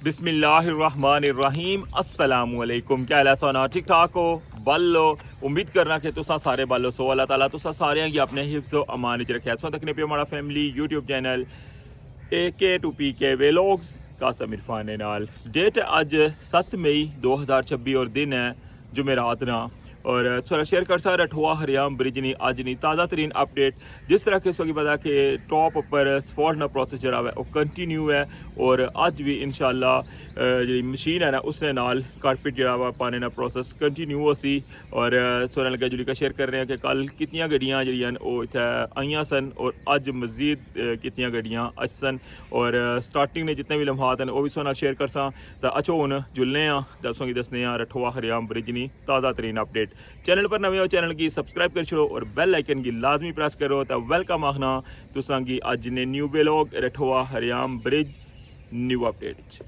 बिस्मिल्लाहिर्रहमानिर्रहीम अस्सलामुअलैकुम। क्या हाल है सोना? ठीक ठाक हो? बल्लो उम्मीद करना कि तुसा सारे बल्लो सो। अल्लाह ताला तुसा सारे की अपने हिफ्ज़ो अमान च रखे। सो तकने पे हमारा family YouTube channel AK2PK vlogs Qasim Irfan नाल। डेट अज 7 मई 2026 और दिन है जुमेरात ना। और थोड़ा शेयर कर सा रठुआ हरियाम ब्रिज नी अज नी ताज़ा तरीन अपडेट। जिस तरह कि सो पता कि टॉप पर स्पॉट ना प्रोसेस जरा है वो कंटिन्यू है। और अज भी इंशाल्लाह जी मशीन है ना उसने नाल कारपेट जरा पाने ना प्रोसेस कंटिन्यू हो सी। और सोने लगे जुड़ी का शेयर कर रहे हैं कि कल कितनी गड्डियाँ जड़ियाँ वो इतने आईयां सन और अज मजीद कितनी गड्डियाँ अज सन। और स्टार्टिंग ने जितने भी लम्हात हैं वो भी सोना शेयर कर सा। तो अच्छो हूँ जुलने दसों की दसने रठुआ हरियाम ब्रिज नी ताज़ा तरीन अपडेट। चैनल पर नवे हो चैनल की सब्सक्राइब कर छोड़ो और बेल आइकन की लाजमी प्रेस करो तो वेलकम आखना तुसां की अज ने न्यू व्लॉग रठुआ हरियाम ब्रिज न्यू अपडेट।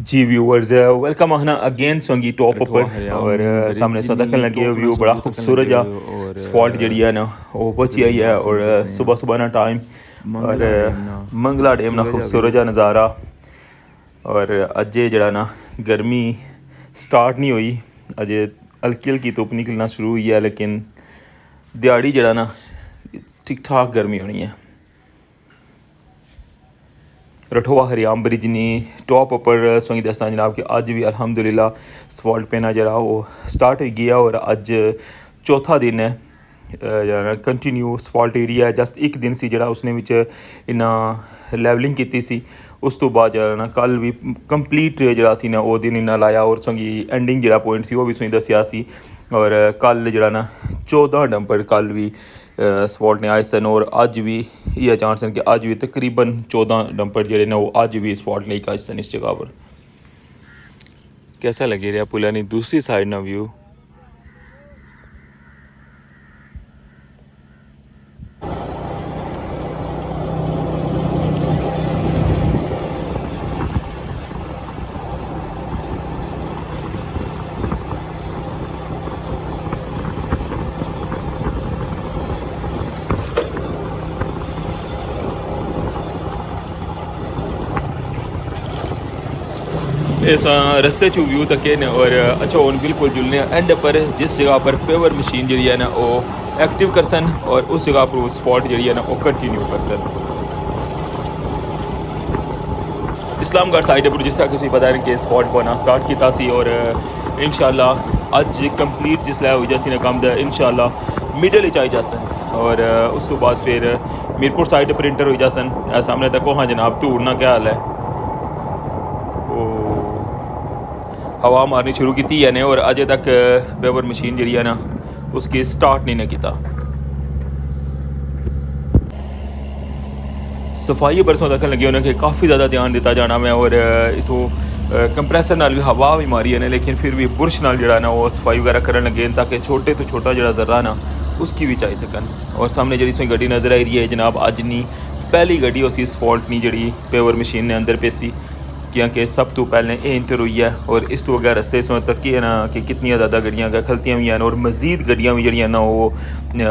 जी व्यूअर्स वेलकम आखना अगेन सोंगी टॉप पर। और सामने सौ तक लगे व्यू बड़ा खूबसूरत जा स्पॉट जड़ी है ना वो पहुंची आई है। और सुबह सुबह ना टाइम और मंगला डैम ना खूबसूरत जा नज़ारा। और अजे जड़ा ना गर्मी स्टार्ट नहीं हुई अजे हल्की हल्की धुप निकलना शुरू हुई है लेकिन दिहाड़ी जड़ा ना ठीक ठाक गर्मी होनी है। रठुआ हरियाम ब्रिज नी टॉप पर सोई दसा जनाब कि अज भी अल्हम्दुलिल्लाह सफॉल्ट पेना जरा वो स्टार्ट हो गया। और अज चौथा दिन है कंटिन्यू सफॉल्ट एरिया है। जस्ट एक दिन सी जरा उसने विच इन्ना लैवलिंग की सी। उस तो बाद जरा ना कल भी कंप्लीट जरा सी ना वो दिन इन्ना लाया और सोंगी एंडिंग जरा पॉइंट सी वो भी सोई दसिया सी। और कल जरा ना 14 डंपर कल भी सपॉट ने आए सन। और अज भी ये चांस हैं कि अज भी तकरीबन 14 डंपर जोड़े ने वो अज भी सपॉट नहीं आए सन इस जगह पर। कैसा लगे रहा पुलानी दूसरी साइड ना व्यू? इस रस्ते चू व्यू तक ने। और अच्छा हूँ बिल्कुल जुलने एंड पर जिस जगह पर पेवर मशीन जी है ना वो एक्टिव कर सन और उस जगह पर वो स्पॉट जी है ना वो कंटिन्यू कर सन। इस्लामगढ़ साइड पर जिस तरह किसी पता नहीं कि स्पॉट बना स्टार्ट किया सी। और इंशाल्लाह अज कंप्लीट जिसलै हो जैसी ना कम इंशाल्लाह मिडल आई जा सन। और उस तो बाद फिर मीरपुर साइड पर इंटर हो जा सन। सामने तक हाँ जनाब धूड़ ना क्या हाल है। हवा मारनी शुरू की है ने और अजे तक पेवर मशीन जी है ना उसकी स्टार्ट नहीं ने किया। सफाई बरसों तक लगे उन्हें काफ़ी ज़्यादा ध्यान दिता जाना मैं और इतों कंप्रेसर नाल भी हवा भी मारी है ने लेकिन फिर भी बुरश नाल जड़ा ना वो सफाई वगैरह करन लगे ताकि छोटे तो छोटा जड़ा जरा ना उसकी भी चाही सकन। और सामने जी सोई गड्डी नज़र आई रही है जनाब अज नहीं पहली गड्डी उसी सफॉल्ट नहीं जी पेवर मशीन ने अंदर पेसी क्योंकि सब तो पहले ये इंटर हुई है और इस तो अगर रस्ते सो तक है ना कि कितनी ज़्यादा गड्डियाँ खलतियाँ भी हैं और मज़ीद गड्डियाँ भी जड़ियाँ ना वो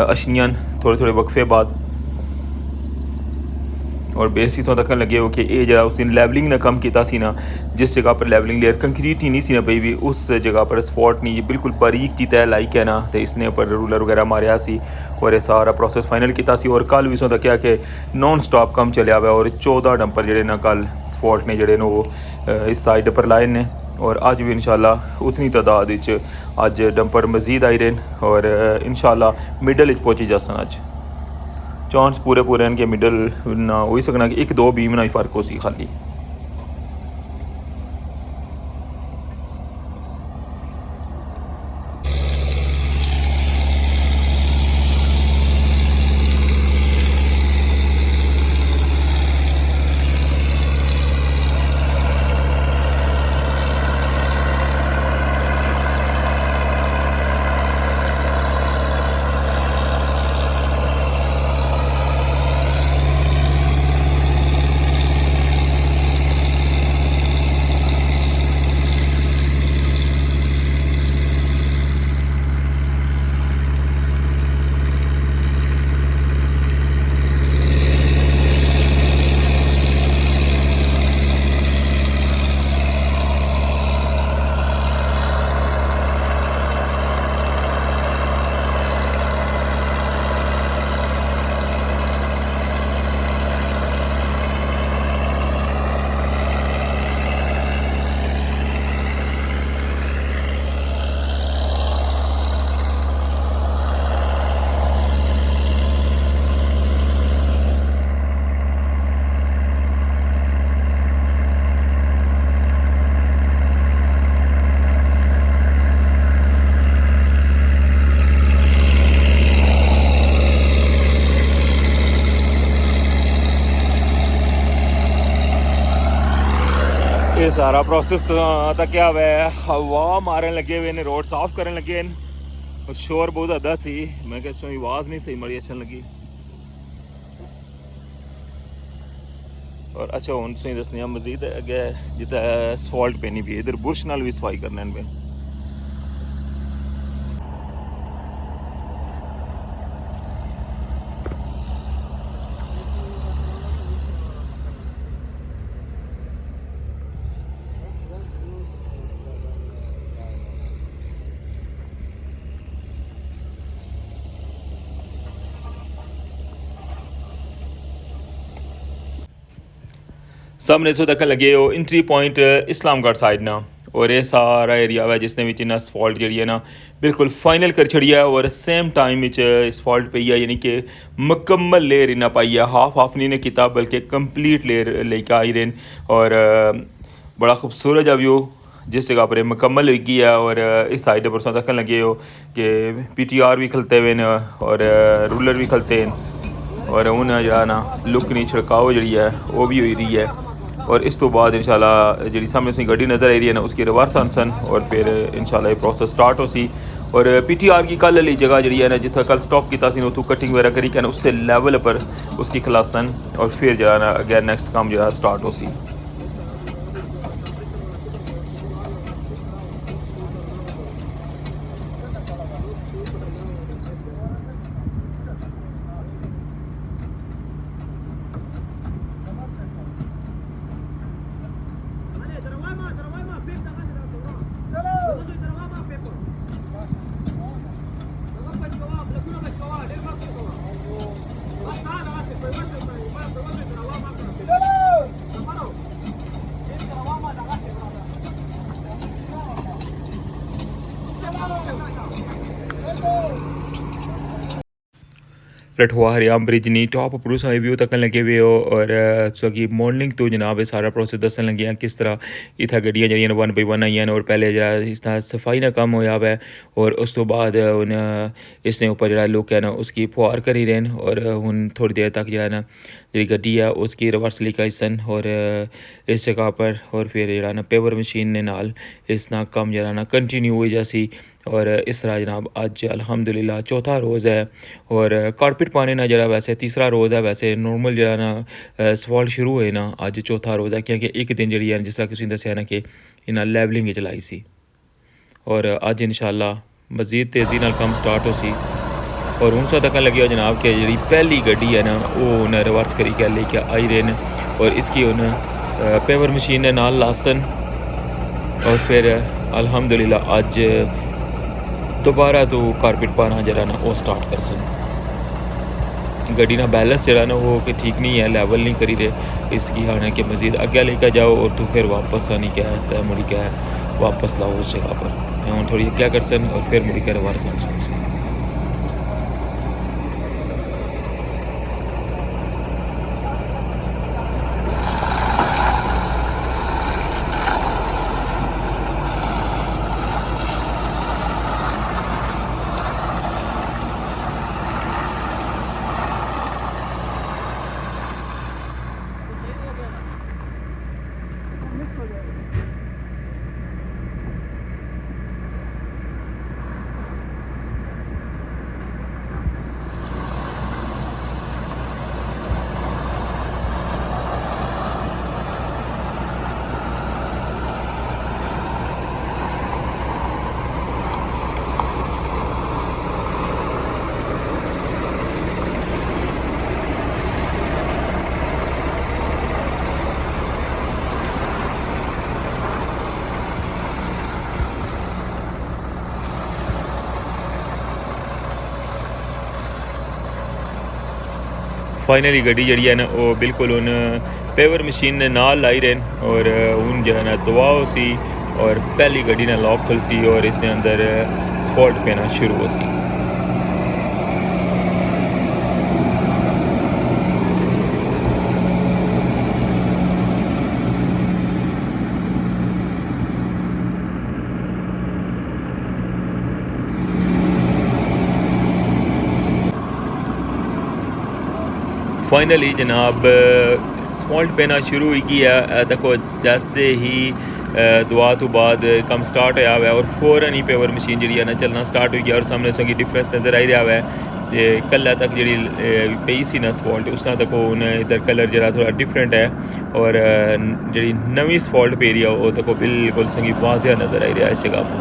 अशनियां थोड़े थोड़े वक्फे बाद और बेस इतों तक लगे हो कि ये जरा उस लैवलिंग ने कम किया सी ना जिस जगह पर लैवलिंग लेयर कंक्रीट ही नहीं सी ना पई भी उस जगह पर स्पॉट नहीं बिल्कुल बारीक की तय लाइक है ना तो इसने ऊपर रूलर वगैरह मारिया सी और ये सारा प्रोसेस फाइनल किया सी और कल भी इतों तक कि नॉन स्टॉप कम चलिया हुआ और 14 डंपर जड़े ना कल स्पॉट ने जड़े वो इस साइड पर लाए ने और अज भी इंशाल्लाह उतनी तादाद अज डंपर मजीद आई रहे और इंशाल्लाह मिडल पहुँची जासन अज चांस पूरे पूरे इनके मिडल ना हो ही सकना कि 1-2 बीम ना ही फ़र्क हो सी खाली। ये सारा प्रोसेस तो क्या है हवा मारन लगे हुए ने रोड साफ करन लगे और शोर बहुत ज़्यादा सी मैं क्या आवाज़ नहीं सही मड़ी अच्छा लगी और अच्छा हूँ तुम दसने मजीद अगे जितना असफॉल्ट पेनी भी इधर बुरश नाल भी सफाई करने पे सामने सो तक लगे हो एंट्री पॉइंट इस्लामगढ़ साइड ना और ये सारा एरिया है जिसने इन्हें असफॉल्ट जी है ना बिल्कुल फाइनल कर छड़ी है और सेम टाइम असफॉल्ट पई है यानी कि मुकम्मल लेयर इन्हें पाई है हाफ हाफ नहीं ने किया बल्कि कंप्लीट लेयर लेके आई रहे और बड़ा खूबसूरत है व्यू जिस जगह पर मुकम्मल हुई है और इस साइड पर तक लगे हो कि PTR भी खलते हुए और रूलर भी खलते हैं और उन्हें जरा ना लुक नहीं छिड़काव जी है वो भी हुई रही है और इस तो बाद इंशाल्लाह जी सामने से गड्डी नज़र आ रही है ना उसकी रिवर्स आनसन और फिर इंशाल्लाह ये प्रोसेस स्टार्ट हो सी और PTR की कल वाली जगह जी है ना जितना कल स्टॉप किया सी उतों कटिंग वगैरह करी क्या उससे लेवल पर उसकी खलासन और फिर जरा ना अगैन नेक्स्ट काम जरा स्टार्ट हो सी। रठवा हरियाम ब्रिज नहीं टॉप उप्परों साई व्यू तक लगे हुए हो और सो कि मॉर्निंग तो जनाब सारा प्रोसेस दसन लगे हैं किस तरह इतना गड्डियाँ जड़ियाँ 1 बाय 1 आई और पहले जरा इस तरह सफाई ना कम होया है और उस तो बाद इसने ऊपर जरा लुक है ना उसकी फुहार करी रहे और हूँ थोड़ी देर तक जो है ना जी गड्डी है उसकी रिवर्स लिखाई सन और इस जगह पर और फिर जरा ना पेवर मशीन ने नाल इस ना कम जरा ना कंटिन्यू हुई जैसी और इस तरह जनाब अज अल्हम्दुलिल्लाह चौथा रोज़ है और कारपेट पाने ना जरा वैसे तीसरा रोज़ है वैसे नॉर्मल जरा ना सवाल शुरू हुए ना अज चौथा रोज़ है क्योंकि एक दिन जी है जिस तरह किसी दसिया ना कि इन्हें लैवलिंग चलाई सी और अज इंशाल्लाह मज़ीद तेज़ी नाल कम स्टार्ट हो सी और हूँ सा तक लगे हो जनाब कि जी पहली गड्डी है ना वो उन्हें रिवर्स करी के लेके आई रहे हैं और इसकी उन्हें पेवर मशीन ने नाल लासन और फिर अल्हम्दुलिल्लाह अज दोबारा तो कारपेट पाना जरा ना वो स्टार्ट कर सन गड्डी ना बैलेंस जरा ना वो कि ठीक नहीं है लेवल नहीं करी रहे इसकी हाँ कि मज़ीद अगे लेकर जाओ और तो फिर वापस आनी क्या है तय मुड़ी क्या है वापस लाओ उस जगह पर हम थोड़ी क्या कर सन और फिर मुड़ी कर वार सन फाइनली गड्डी जी है ना वो बिल्कुल उन पेवर मशीन ने नाल लाई रहे और हूँ जो है ना दुआ सी और पहली गड्डी ने लॉक खुल सी और इसने अंदर स्पॉट पेना शुरू हो सी फाइनली जनाब स्पॉल्ट पेना शुरू हुई है देखो जैसे ही दुआ तो बाद कम स्टार्ट होया हुआ है और फ़ौरन ही पेवर मशीन जी है ना चलना स्टार्ट हुई है और सामने उसकी डिफरेंस नज़र आई रहा है कल तक जी पई सी ना स्पॉल्ट उस तक उन्हें इधर कलर जरा थोड़ा डिफरेंट है और जी नवी स्पॉल्ट पे रही है वो तक बिल्कुल संगी वाजिया नज़र आई रहा है इस जगह पर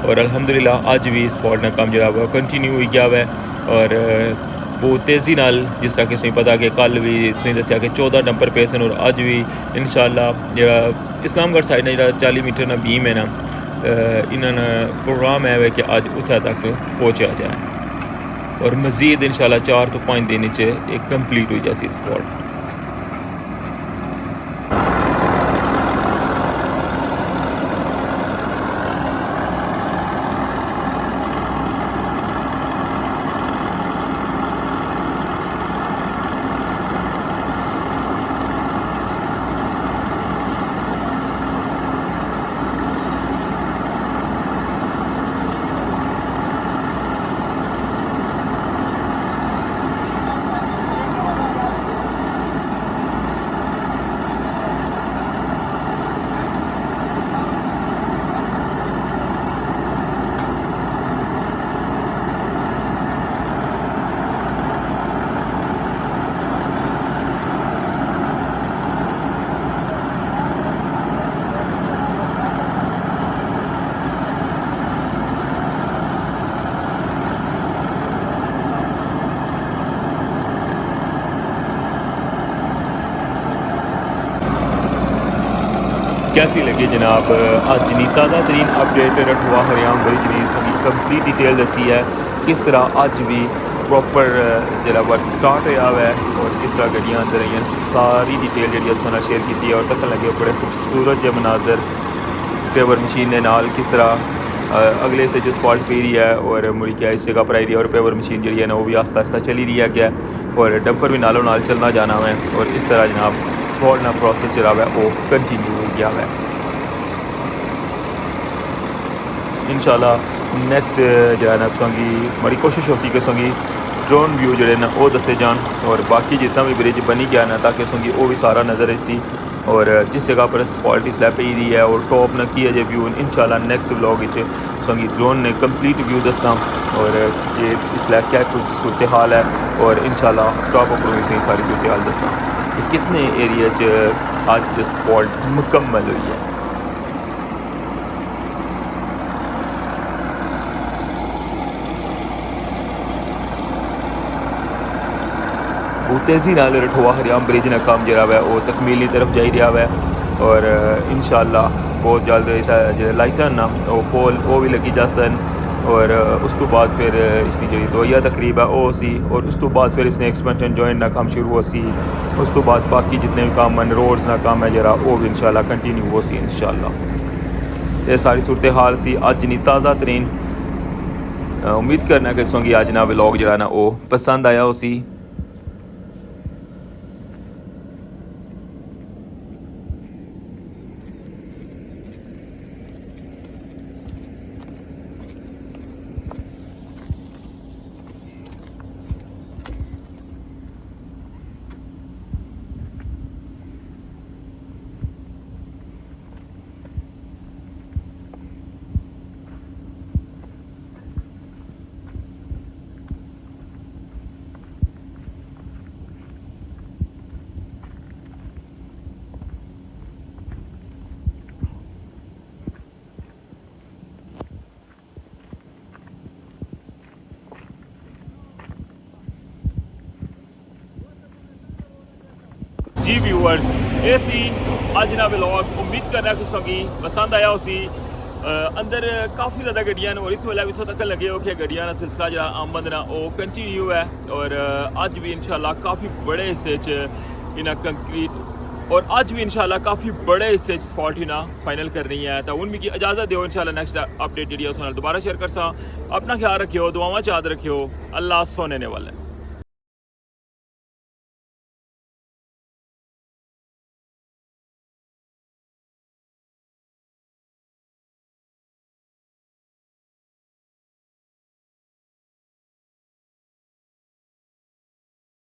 और अल्हम्दुलिल्लाह अज भी स्पॉल्ट ना कम जरा कंटिन्यू हुई गया है और बहुत तेज़ी नाल जिस तरह कि पता कि कल भी तुम दसिया कि 14 नंबर पे सन और अज भी इंशाल्लाह जरा इस्लामगढ़ साइड ना जरा 40 मीटर ना बीम है ना इन्होंने प्रोग्राम है कि अज उत्थे तक पहुँचा जाए और मज़ीद इंशाल्लाह 4 तो 5 दिन एक कंप्लीट हो जाए स्पॉट कैसी लगी जनाब अज नी ताज़ा तरीन अपडेट रठवा हरियाम ब्रिज दी उसकी कंप्लीट डिटेल दसी है किस तरह अज भी प्रॉपर जरा वर्क स्टार्ट होया हुआ है और किस तरह गड्डियाँ अंदर आई सारी डिटेल जी उसने शेयर की है और तक लगे बड़े खूबसूरत जे मनाजर पेवर मशीन के नाल किस तरह अगले से जो स्पॉट पी रही है और मुड़ी क्या इस जगह पर आई रही है और पेवर मशीन जी है ना वो भी आस्ता आस्ता चली रही है क्या और डंपर भी नालों नाल चलना जाना है और इस तरह जनाब स्पॉट ना प्रोसेस जो है वो कंटिन्यू हो गया है। इंशाल्लाह नेक्स्ट जो है ना तुसांगी बड़ी कोशिश हो सी कि तुसांगी ड्रोन व्यू जोड़े ना वो दसे जान और बाकी जितना भी ब्रिज बनी गया ना ताकि तुसांगी वो भी सारा नज़र इसी और जिस जगह पर स्पॉट स्लैब पे रही है और टॉप ना की अजय व्यू इंशाल्लाह नेक्स्ट व्लॉग तुसांगी ड्रोन ने कंप्लीट व्यू दसा और ये स्लैब क्या कुछ सूरत हाल है और इंशाल्लाह टॉप पर भी सारी सूरत हाल दसा कि कितने एरिया च अज स्पॉट मुकम्मल हुई है। बहुत तेज़ी नाल रठोआ हरियाम ब्रिज ना काम जो है वो तकमीली तरफ जा रहा है और इंशाल्लाह बहुत जल्द जो लाइटां ना वो पोल वो भी लगी जासन और उस तो बाद फिर इसकी जी दवाइया तकरीब है वो सी और उस तो बाद फिर इसने एक्सपेंशन जॉइंट ना काम शुरू हो सी उस तो बाद बाकी जितने भी काम हैं रोड्स ना काम है जरा वो भी इंशाल्लाह कंटिन्यू हो सी इंशाल्लाह। ये सारी सूरत हाल सी अज नहीं ताज़ा तरीन उम्मीद करना कि सोंगी अज ना व्लॉग जरा ना वो पसंद आया हो सी। जी व्यूअर्स ये सी अज ना व्लॉग उम्मीद करना कि तुसेंगी पसंद आया उसी अंदर काफ़ी ज़्यादा गड्डियां और इस वेले भी तक लगे हो कि गड्डियां का सिलसिला जो आमद ना वो कंटिन्यू है और अज भी इंशाल्लाह काफ़ी बड़े हिस्से इन्हें कंक्रीट और अज भी इंशाल्लाह काफ़ी बड़े हिस्से स्पॉट ही ना फाइनल करनी है तो हूँ मिगी इजाज़त दो इंशाल्लाह नेक्स्ट अपडेट जी दोबारा शेयर कर सा। अपना ख्याल रखियो दुआवां याद रखियो अल्लाह सोने वाला है।